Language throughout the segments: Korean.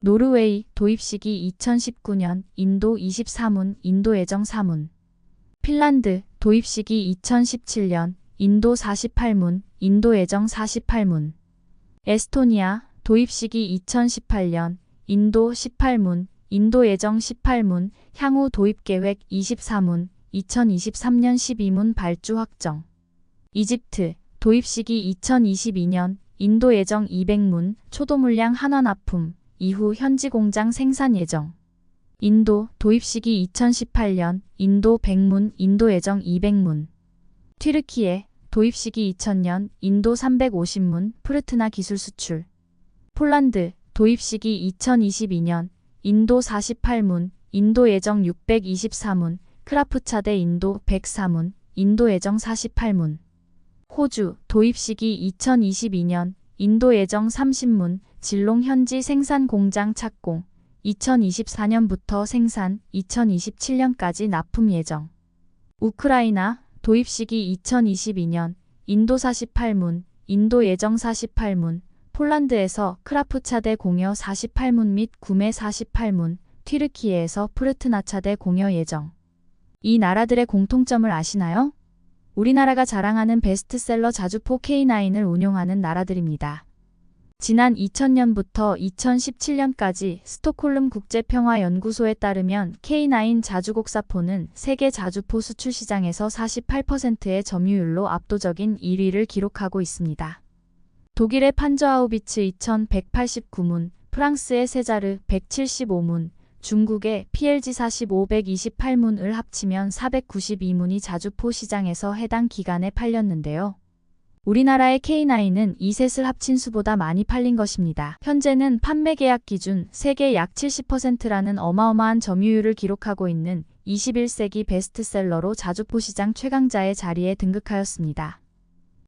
노르웨이 도입 시기 2019년 인도 24문 인도 예정 4문. 핀란드 도입 시기 2017년 인도 48문 인도 예정 48문. 에스토니아 도입 시기 2018년 인도 18문 인도 예정 18문. 향후 도입 계획 24문 2023년 12문 발주 확정. 이집트 도입 시기 2022년 인도 예정 200문 초도 물량 한화 납품 이후 현지 공장 생산 예정. 인도 도입 시기 2018년 인도 100문 인도 예정 200문. 튀르키예 도입 시기 2000년 인도 350문 프르트나 기술 수출. 폴란드 도입 시기 2022년 인도 48문 인도 예정 624문 크라프차대 인도 104문 인도 예정 48문. 호주 도입 시기 2022년 인도 예정 30문 질롱 현지 생산 공장 착공 2024년부터 생산 2027년까지 납품 예정. 우크라이나 도입 시기 2022년 인도 48문 인도 예정 48문 폴란드에서 크라프차대 공여 48문 및 구매 48문 튀르키예에서 프르트나차대 공여 예정. 이 나라들의 공통점을 아시나요? 우리나라가 자랑하는 베스트셀러 자주포 K9을 운용하는 나라들입니다. 지난 2000년부터 2017년까지 스톡홀름 국제평화연구소에 따르면 K9 자주곡사포는 세계 자주포 수출 시장에서 48%의 점유율로 압도적인 1위를 기록하고 있습니다. 독일의 판저하우비츠 2189문, 프랑스의 세자르 175문, 중국의 PLG 4528문을 합치면 492문이 자주포 시장에서 해당 기간에 팔렸는데요. 우리나라의 K9은 이 셋을 합친 수보다 많이 팔린 것입니다. 현재는 판매 계약 기준 세계 약 70%라는 어마어마한 점유율을 기록하고 있는 21세기 베스트셀러로 자주포 시장 최강자의 자리에 등극하였습니다.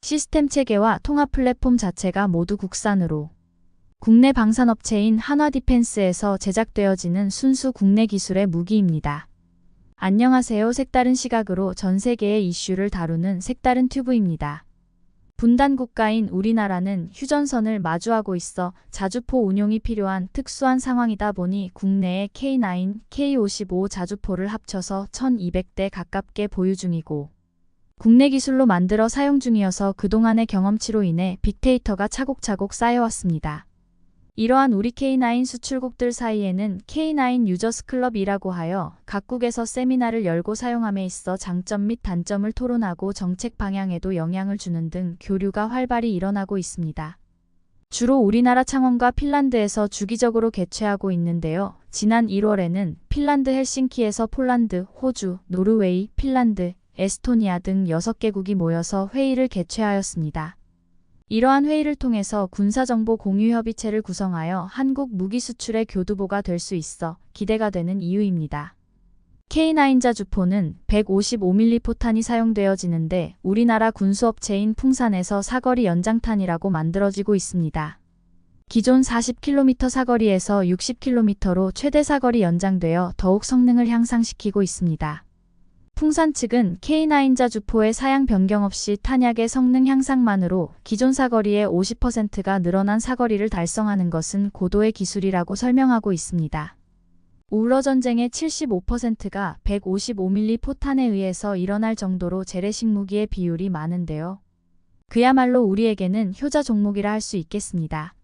시스템 체계와 통합 플랫폼 자체가 모두 국산으로 국내 방산업체인 한화디펜스에서 제작되어지는 순수 국내 기술의 무기입니다. 안녕하세요. 색다른 시각으로 전 세계의 이슈를 다루는 색다른 튜브입니다. 분단 국가인 우리나라는 휴전선을 마주하고 있어 자주포 운용이 필요한 특수한 상황이다 보니 국내에 K9, K55 자주포를 합쳐서 1200대 가깝게 보유 중이고 국내 기술로 만들어 사용 중이어서 그동안의 경험치로 인해 빅데이터가 차곡차곡 쌓여왔습니다. 이러한 우리 K9 수출국들 사이에는 K9 유저스 클럽이라고 하여 각국에서 세미나를 열고 사용함에 있어 장점 및 단점을 토론하고 정책 방향에도 영향을 주는 등 교류가 활발히 일어나고 있습니다. 주로 우리나라 창원과 핀란드에서 주기적으로 개최하고 있는데요. 지난 1월에는 핀란드 헬싱키에서 폴란드, 호주, 노르웨이, 핀란드, 에스토니아 등 6개국이 모여서 회의를 개최하였습니다. 이러한 회의를 통해서 군사정보 공유협의체를 구성하여 한국 무기 수출의 교두보가 될 수 있어 기대가 되는 이유입니다. K9 자주포는 155mm 포탄이 사용되어지는데 우리나라 군수업체인 풍산에서 사거리 연장탄이라고 만들어지고 있습니다. 기존 40km 사거리에서 60km로 최대 사거리 연장되어 더욱 성능을 향상시키고 있습니다. 풍산 측은 K9 자주포의 사양 변경 없이 탄약의 성능 향상만으로 기존 사거리의 50%가 늘어난 사거리를 달성하는 것은 고도의 기술이라고 설명하고 있습니다. 우러 전쟁의 75%가 155mm 포탄에 의해서 일어날 정도로 재래식 무기의 비율이 많은데요. 그야말로 우리에게는 효자 종목이라 할 수 있겠습니다.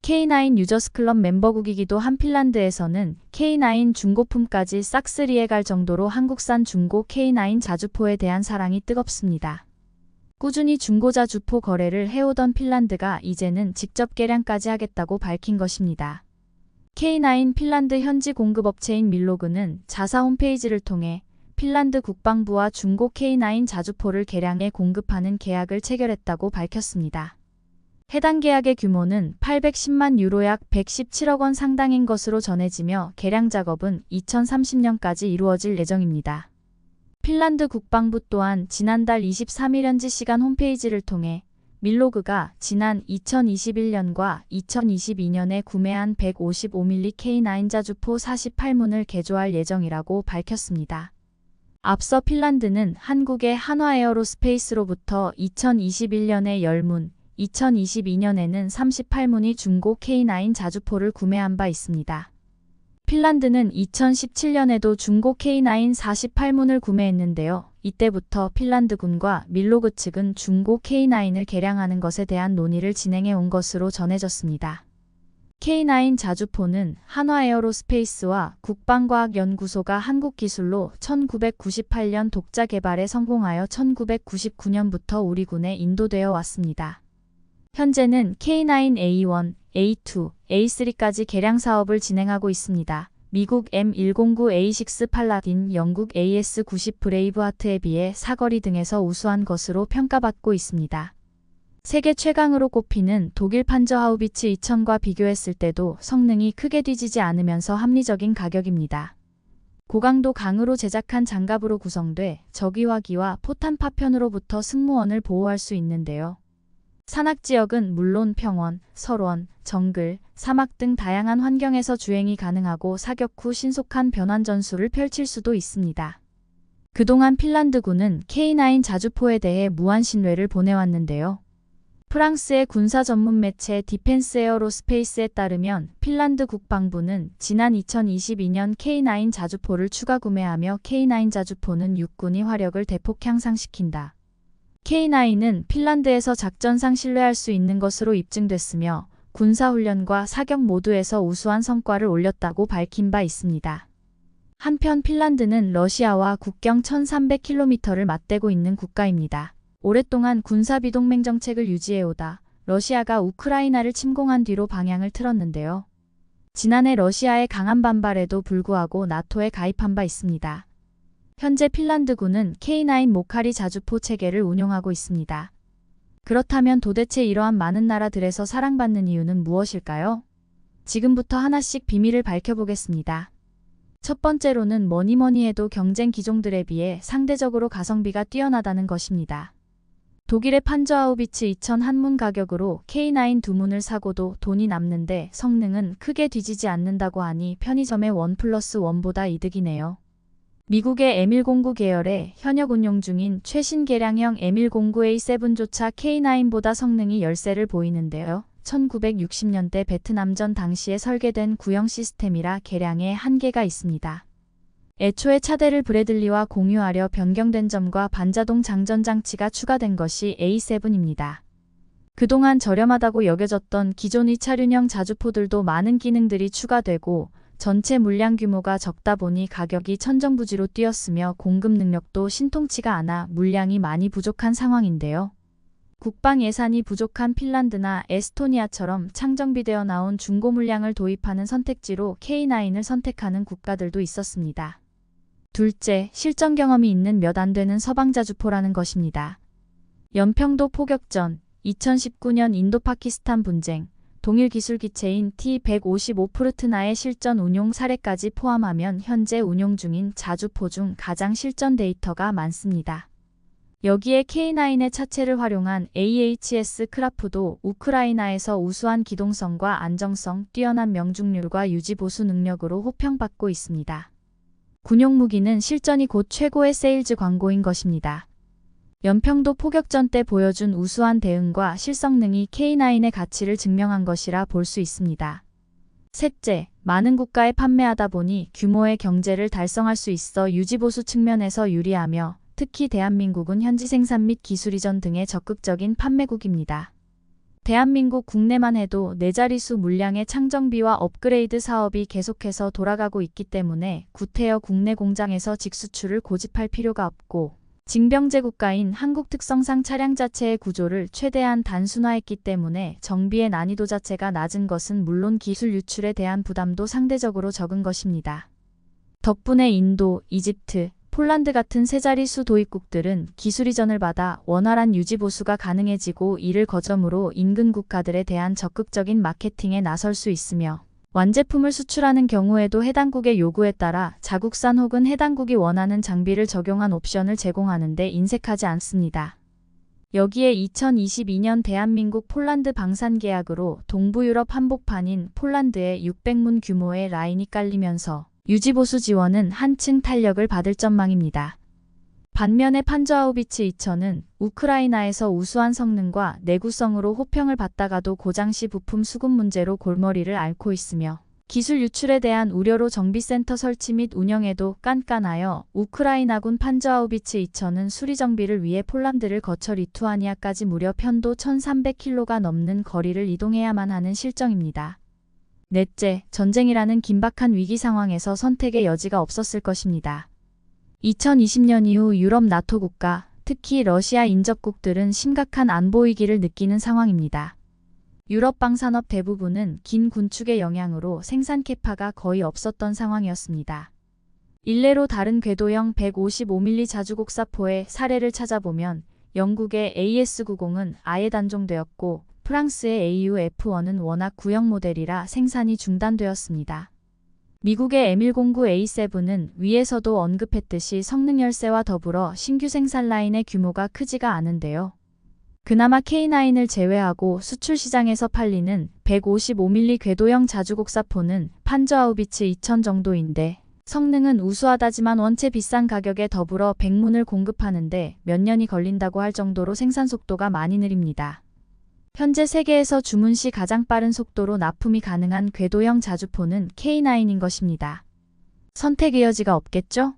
K9 유저스 클럽 멤버국이기도 한 핀란드에서는 K9 중고품까지 싹쓸이해 갈 정도로 한국산 중고 K9 자주포에 대한 사랑이 뜨겁습니다. 꾸준히 중고 자주포 거래를 해오던 핀란드가 이제는 직접 개량까지 하겠다고 밝힌 것입니다. K9 핀란드 현지 공급업체인 밀로그는 자사 홈페이지를 통해 핀란드 국방부와 중고 K9 자주포를 개량해 공급하는 계약을 체결했다고 밝혔습니다. 해당 계약의 규모는 810만 유로 약 117억 원 상당인 것으로 전해지며 개량 작업은 2030년까지 이루어질 예정입니다. 핀란드 국방부 또한 지난달 23일 현지 시간 홈페이지를 통해 밀로그가 지난 2021년과 2022년에 구매한 155mm K9 자주포 48문을 개조할 예정이라고 밝혔습니다. 앞서 핀란드는 한국의 한화에어로스페이스로부터 2021년에 10문, 2022년에는 38문이 중고 K9 자주포를 구매한 바 있습니다. 핀란드는 2017년에도 중고 K9 48문을 구매했는데요. 이때부터 핀란드군과 밀로그 측은 중고 K9을 개량하는 것에 대한 논의를 진행해 온 것으로 전해졌습니다. K9 자주포는 한화에어로스페이스와 국방과학연구소가 한국 기술로 1998년 독자 개발에 성공하여 1999년부터 우리 군에 인도되어 왔습니다. 현재는 K9A1, A2, A3까지 개량 사업을 진행하고 있습니다. 미국 M109A6 팔라딘, 영국 AS90 브레이브하트에 비해 사거리 등에서 우수한 것으로 평가받고 있습니다. 세계 최강으로 꼽히는 독일 판저하우비츠 2000과 비교했을 때도 성능이 크게 뒤지지 않으면서 합리적인 가격입니다. 고강도 강으로 제작한 장갑으로 구성돼 적기화기와 포탄 파편으로부터 승무원을 보호할 수 있는데요. 산악지역은 물론 평원, 설원, 정글, 사막 등 다양한 환경에서 주행이 가능하고 사격 후 신속한 변환 전술을 펼칠 수도 있습니다. 그동안 핀란드군은 K9 자주포에 대해 무한 신뢰를 보내왔는데요. 프랑스의 군사 전문 매체 디펜스 에어로스페이스에 따르면 핀란드 국방부는 지난 2022년 K9 자주포를 추가 구매하며 K9 자주포는 육군이 화력을 대폭 향상시킨다. K9은 핀란드에서 작전상 신뢰할 수 있는 것으로 입증됐으며 군사훈련과 사격 모두에서 우수한 성과를 올렸다고 밝힌 바 있습니다. 한편 핀란드는 러시아와 국경 1300km를 맞대고 있는 국가입니다. 오랫동안 군사비동맹 정책을 유지해오다 러시아가 우크라이나를 침공한 뒤로 방향을 틀었는데요. 지난해 러시아의 강한 반발에도 불구하고 나토에 가입한 바 있습니다. 현재 핀란드군은 K9 모카리 자주포 체계를 운용하고 있습니다. 그렇다면 도대체 이러한 많은 나라들에서 사랑받는 이유는 무엇일까요? 지금부터 하나씩 비밀을 밝혀보겠습니다. 첫 번째로는 뭐니뭐니 해도 경쟁 기종들에 비해 상대적으로 가성비가 뛰어나다는 것입니다. 독일의 판저하우비츠 2000 한문 가격으로 K9 두 문을 사고도 돈이 남는데 성능은 크게 뒤지지 않는다고 하니 편의점의 1+1보다 이득이네요. 미국의 M109 계열의 현역 운용 중인 최신 개량형 M109A7조차 K9보다 성능이 열세를 보이는데요. 1960년대 베트남전 당시에 설계된 구형 시스템이라 개량에 한계가 있습니다. 애초에 차대를 브래들리와 공유하려 변경된 점과 반자동 장전 장치가 추가된 것이 A7입니다. 그동안 저렴하다고 여겨졌던 기존 2차륜형 자주포들도 많은 기능들이 추가되고 전체 물량 규모가 적다 보니 가격이 천정부지로 뛰었으며 공급 능력도 신통치가 않아 물량이 많이 부족한 상황인데요. 국방 예산이 부족한 핀란드나 에스토니아처럼 창정비되어 나온 중고 물량을 도입하는 선택지로 K9을 선택하는 국가들도 있었습니다. 둘째, 실전 경험이 있는 몇 안 되는 서방 자주포라는 것입니다. 연평도 포격전, 2019년 인도-파키스탄 분쟁, 동일 기술 기체인 T-155 프루트나의 실전 운용 사례까지 포함하면 현재 운용 중인 자주포 중 가장 실전 데이터가 많습니다. 여기에 K9의 차체를 활용한 AHS 크라프도 우크라이나에서 우수한 기동성과 안정성, 뛰어난 명중률과 유지보수 능력으로 호평받고 있습니다. 군용 무기는 실전이 곧 최고의 세일즈 광고인 것입니다. 연평도 포격전 때 보여준 우수한 대응과 실성능이 K9의 가치를 증명한 것이라 볼 수 있습니다. 셋째, 많은 국가에 판매하다 보니 규모의 경제를 달성할 수 있어 유지보수 측면에서 유리하며 특히 대한민국은 현지 생산 및 기술 이전 등의 적극적인 판매국입니다. 대한민국 국내만 해도 4자릿수 물량의 창정비와 업그레이드 사업이 계속해서 돌아가고 있기 때문에 구태여 국내 공장에서 직수출을 고집할 필요가 없고 징병제 국가인 한국 특성상 차량 자체의 구조를 최대한 단순화했기 때문에 정비의 난이도 자체가 낮은 것은 물론 기술 유출에 대한 부담도 상대적으로 적은 것입니다. 덕분에 인도, 이집트, 폴란드 같은 세자릿수 도입국들은 기술 이전을 받아 원활한 유지 보수가 가능해지고 이를 거점으로 인근 국가들에 대한 적극적인 마케팅에 나설 수 있으며 완제품을 수출하는 경우에도 해당국의 요구에 따라 자국산 혹은 해당국이 원하는 장비를 적용한 옵션을 제공하는 데 인색하지 않습니다. 여기에 2022년 대한민국 폴란드 방산 계약으로 동부유럽 한복판인 폴란드에 600문 규모의 라인이 깔리면서 유지보수 지원은 한층 탄력을 받을 전망입니다. 반면에 판저하우비츠 2000은 우크라이나에서 우수한 성능과 내구성으로 호평을 받다가도 고장시 부품 수급 문제로 골머리를 앓고 있으며 기술 유출에 대한 우려로 정비센터 설치 및 운영에도 깐깐하여 우크라이나군 판저하우비츠 2000은 수리 정비를 위해 폴란드를 거쳐 리투아니아까지 무려 편도 1300km가 넘는 거리를 이동해야만 하는 실정입니다. 넷째, 전쟁이라는 긴박한 위기 상황에서 선택의 여지가 없었을 것입니다. 2020년 이후 유럽 나토 국가, 특히 러시아 인접국들은 심각한 안보 위기를 느끼는 상황입니다. 유럽 방산업 대부분은 긴 군축의 영향으로 생산 캐파가 거의 없었던 상황이었습니다. 일례로 다른 궤도형 155mm 자주곡사포의 사례를 찾아보면 영국의 AS90은 아예 단종되었고 프랑스의 AUF1은 워낙 구형 모델이라 생산이 중단되었습니다. 미국의 M109A7은 위에서도 언급했듯이 성능 열세와 더불어 신규 생산 라인의 규모가 크지가 않은데요. 그나마 K9을 제외하고 수출 시장에서 팔리는 155mm 궤도형 자주곡사포는 판저하우비츠 2000 정도인데 성능은 우수하다지만 원체 비싼 가격에 더불어 백문을 공급하는데 몇 년이 걸린다고 할 정도로 생산 속도가 많이 느립니다. 현재 세계에서 주문 시 가장 빠른 속도로 납품이 가능한 궤도형 자주포는 K9인 것입니다. 선택의 여지가 없겠죠?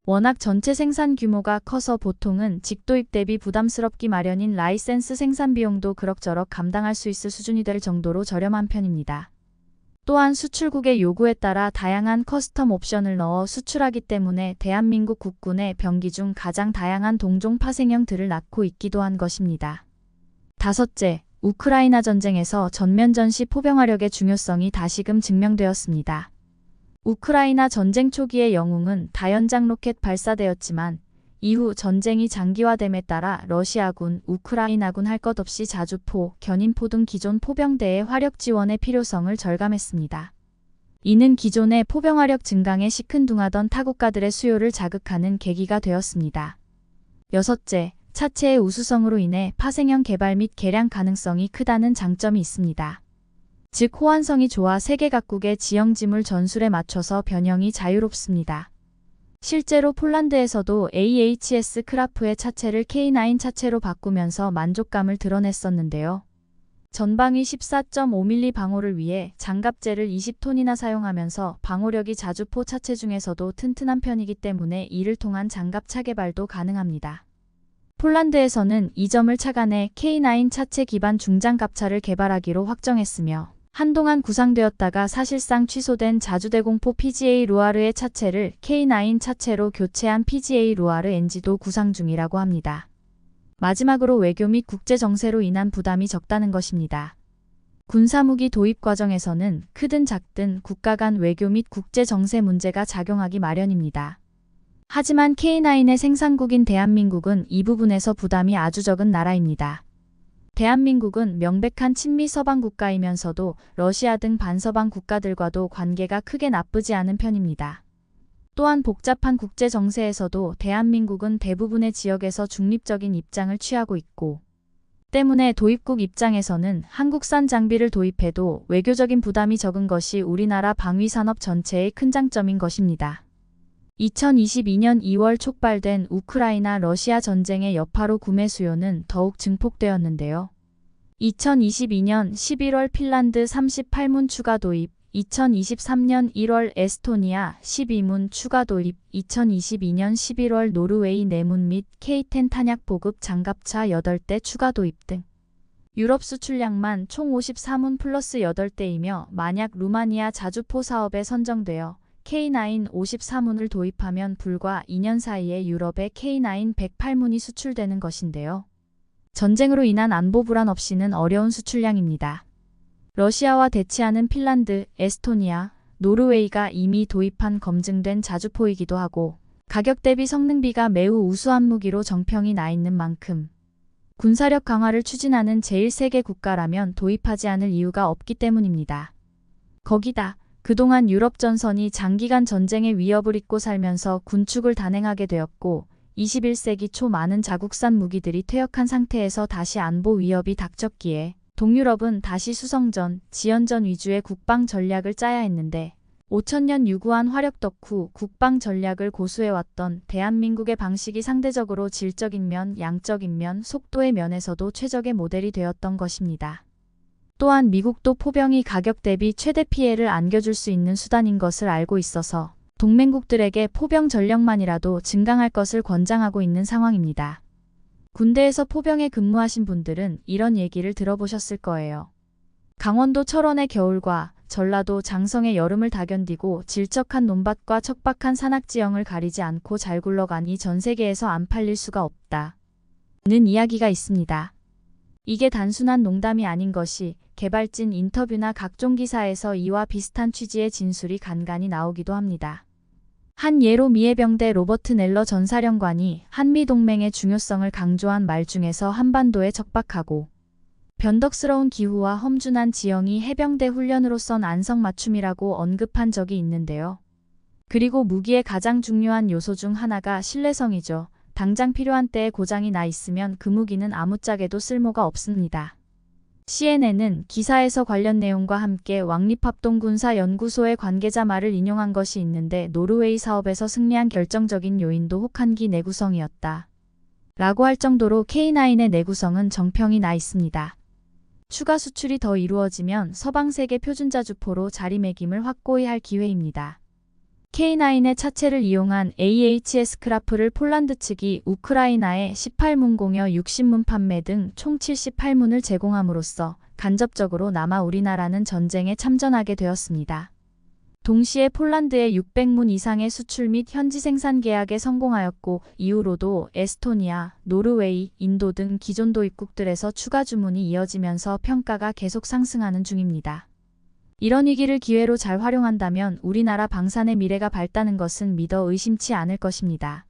워낙 전체 생산 규모가 커서 보통은 직도입 대비 부담스럽기 마련인 라이센스 생산 비용도 그럭저럭 감당할 수 있을 수준이 될 정도로 저렴한 편입니다. 또한 수출국의 요구에 따라 다양한 커스텀 옵션을 넣어 수출하기 때문에 대한민국 국군의 병기 중 가장 다양한 동종 파생형들을 낳고 있기도 한 것입니다. 다섯째, 우크라이나 전쟁에서 전면 전시 포병화력의 중요성이 다시금 증명되었습니다. 우크라이나 전쟁 초기의 영웅은 다연장 로켓 발사되었지만 이후 전쟁이 장기화됨에 따라 러시아군, 우크라이나군 할 것 없이 자주포, 견인포 등 기존 포병대의 화력 지원의 필요성을 절감했습니다. 이는 기존의 포병화력 증강에 시큰둥하던 타국가들의 수요를 자극하는 계기가 되었습니다. 여섯째, 차체의 우수성으로 인해 파생형 개발 및 개량 가능성이 크다는 장점이 있습니다. 즉 호환성이 좋아 세계 각국의 지형지물 전술에 맞춰서 변형이 자유롭습니다. 실제로 폴란드에서도 AHS 크라프의 차체를 K9 차체로 바꾸면서 만족감을 드러냈었는데요. 전방위 14.5mm 방호를 위해 장갑재를 20톤이나 사용하면서 방호력이 자주포 차체 중에서도 튼튼한 편이기 때문에 이를 통한 장갑차 개발도 가능합니다. 폴란드에서는 이 점을 착안해 K9 차체 기반 중장갑차를 개발하기로 확정했으며 한동안 구상되었다가 사실상 취소된 자주대공포 PGA 루아르의 차체를 K9 차체로 교체한 PGA 루아르 NG도 구상 중이라고 합니다. 마지막으로 외교 및 국제 정세로 인한 부담이 적다는 것입니다. 군사무기 도입 과정에서는 크든 작든 국가 간 외교 및 국제 정세 문제가 작용하기 마련입니다. 하지만 K9의 생산국인 대한민국은 이 부분에서 부담이 아주 적은 나라입니다. 대한민국은 명백한 친미 서방 국가이면서도 러시아 등 반서방 국가들과도 관계가 크게 나쁘지 않은 편입니다. 또한 복잡한 국제 정세에서도 대한민국은 대부분의 지역에서 중립적인 입장을 취하고 있고 때문에 도입국 입장에서는 한국산 장비를 도입해도 외교적인 부담이 적은 것이 우리나라 방위산업 전체의 큰 장점인 것입니다. 2022년 2월 촉발된 우크라이나 러시아 전쟁의 여파로 구매 수요는 더욱 증폭되었는데요. 2022년 11월 핀란드 38문 추가 도입, 2023년 1월 에스토니아 12문 추가 도입, 2022년 11월 노르웨이 4문 및 K10 탄약 보급 장갑차 8대 추가 도입 등 유럽 수출량만 총 54문 플러스 8대이며 만약 루마니아 자주포 사업에 선정되어 K9 54문을 도입하면 불과 2년 사이에 유럽에 K9 108문이 수출되는 것인데요. 전쟁으로 인한 안보 불안 없이는 어려운 수출량입니다. 러시아와 대치하는 핀란드, 에스토니아, 노르웨이가 이미 도입한 검증된 자주포이기도 하고 가격 대비 성능비가 매우 우수한 무기로 정평이 나 있는 만큼 군사력 강화를 추진하는 제1세계 국가라면 도입하지 않을 이유가 없기 때문입니다. 거기다 그동안 유럽 전선이 장기간 전쟁의 위협을 잊고 살면서 군축을 단행하게 되었고 21세기 초 많은 자국산 무기들이 퇴역한 상태에서 다시 안보 위협이 닥쳤기에 동유럽은 다시 수성전, 지연전 위주의 국방 전략을 짜야 했는데 5천년 유구한 화력 덕후 국방 전략을 고수해왔던 대한민국의 방식이 상대적으로 질적인 면, 양적인 면, 속도의 면에서도 최적의 모델이 되었던 것입니다. 또한 미국도 포병이 가격 대비 최대 피해를 안겨줄 수 있는 수단인 것을 알고 있어서 동맹국들에게 포병 전력만이라도 증강할 것을 권장하고 있는 상황입니다. 군대에서 포병에 근무하신 분들은 이런 얘기를 들어보셨을 거예요. 강원도 철원의 겨울과 전라도 장성의 여름을 다 견디고 질척한 논밭과 척박한 산악지형을 가리지 않고 잘 굴러가니 전 세계에서 안 팔릴 수가 없다. 는 이야기가 있습니다. 이게 단순한 농담이 아닌 것이 개발진 인터뷰나 각종 기사에서 이와 비슷한 취지의 진술이 간간히 나오기도 합니다. 한 예로 미해병대 로버트 넬러 전 사령관이 한미동맹의 중요성을 강조한 말 중에서 한반도의 척박하고 변덕스러운 기후와 험준한 지형이 해병대 훈련으로선 안성맞춤이라고 언급한 적이 있는데요. 그리고 무기의 가장 중요한 요소 중 하나가 신뢰성이죠. 당장 필요한 때에 고장이 나 있으면 그 무기는 아무짝에도 쓸모가 없습니다. CNN은 기사에서 관련 내용과 함께 왕립합동군사연구소의 관계자 말을 인용한 것이 있는데 노르웨이 사업에서 승리한 결정적인 요인도 혹한기 내구성이었다. 라고 할 정도로 K9의 내구성은 정평이 나 있습니다. 추가 수출이 더 이루어지면 서방세계 표준자주포로 자리매김을 확고히 할 기회입니다. K9의 차체를 이용한 AHS 크라프를 폴란드 측이 우크라이나에 18문 공여 60문 판매 등 총 78문을 제공함으로써 간접적으로 남아 우리나라는 전쟁에 참전하게 되었습니다. 동시에 폴란드에 600문 이상의 수출 및 현지 생산 계약에 성공하였고 이후로도 에스토니아, 노르웨이, 인도 등 기존 도입국들에서 추가 주문이 이어지면서 평가가 계속 상승하는 중입니다. 이런 위기를 기회로 잘 활용한다면 우리나라 방산의 미래가 밝다는 것은 믿어 의심치 않을 것입니다.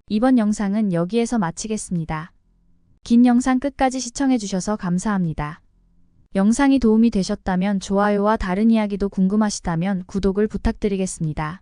이번 영상은 여기에서 마치겠습니다. 긴 영상 끝까지 시청해주셔서 감사합니다. 영상이 도움이 되셨다면 좋아요와 다른 이야기도 궁금하시다면 구독을 부탁드리겠습니다.